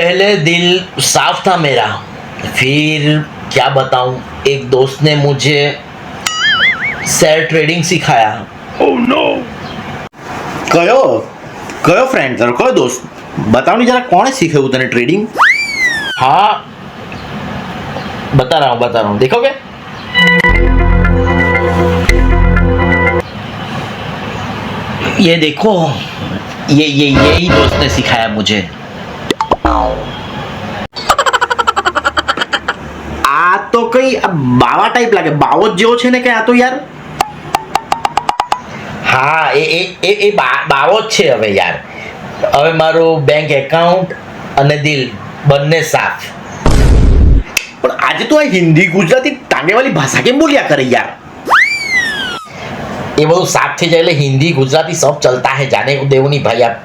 पहले दिल साफ था मेरा, फिर क्या बताऊं, एक दोस्त ने मुझे शेयर ट्रेडिंग सिखाया। કયો કયો ફ્રેન્ડ તારો, કયો દોસ્ત? બતાવ ને જરા, કોણે શીખવ્યું તને ટ્રેડિંગ? हाँ, बता रहा हूँ, देखोगे? ये देखो, ये यही दोस्त ने सिखाया मुझे। આ તો કઈ બાવા ટાઈપ લાગે, બાવો જ જેવો છે ને કે આ તો યાર. હા, એ બાવો જ છે હવે યાર. હવે મારું બેંક એકાઉન્ટ અને દિલ બંને સાફ. પણ આજે તો આ હિન્દી ગુજરાતી તાંડેવાળી ભાષા કેમ બોલ્યા કરે યાર? ये वो साफ थे जाए हिंदी गुजराती सब चलता है, जाने को देव नहीं भाई आप।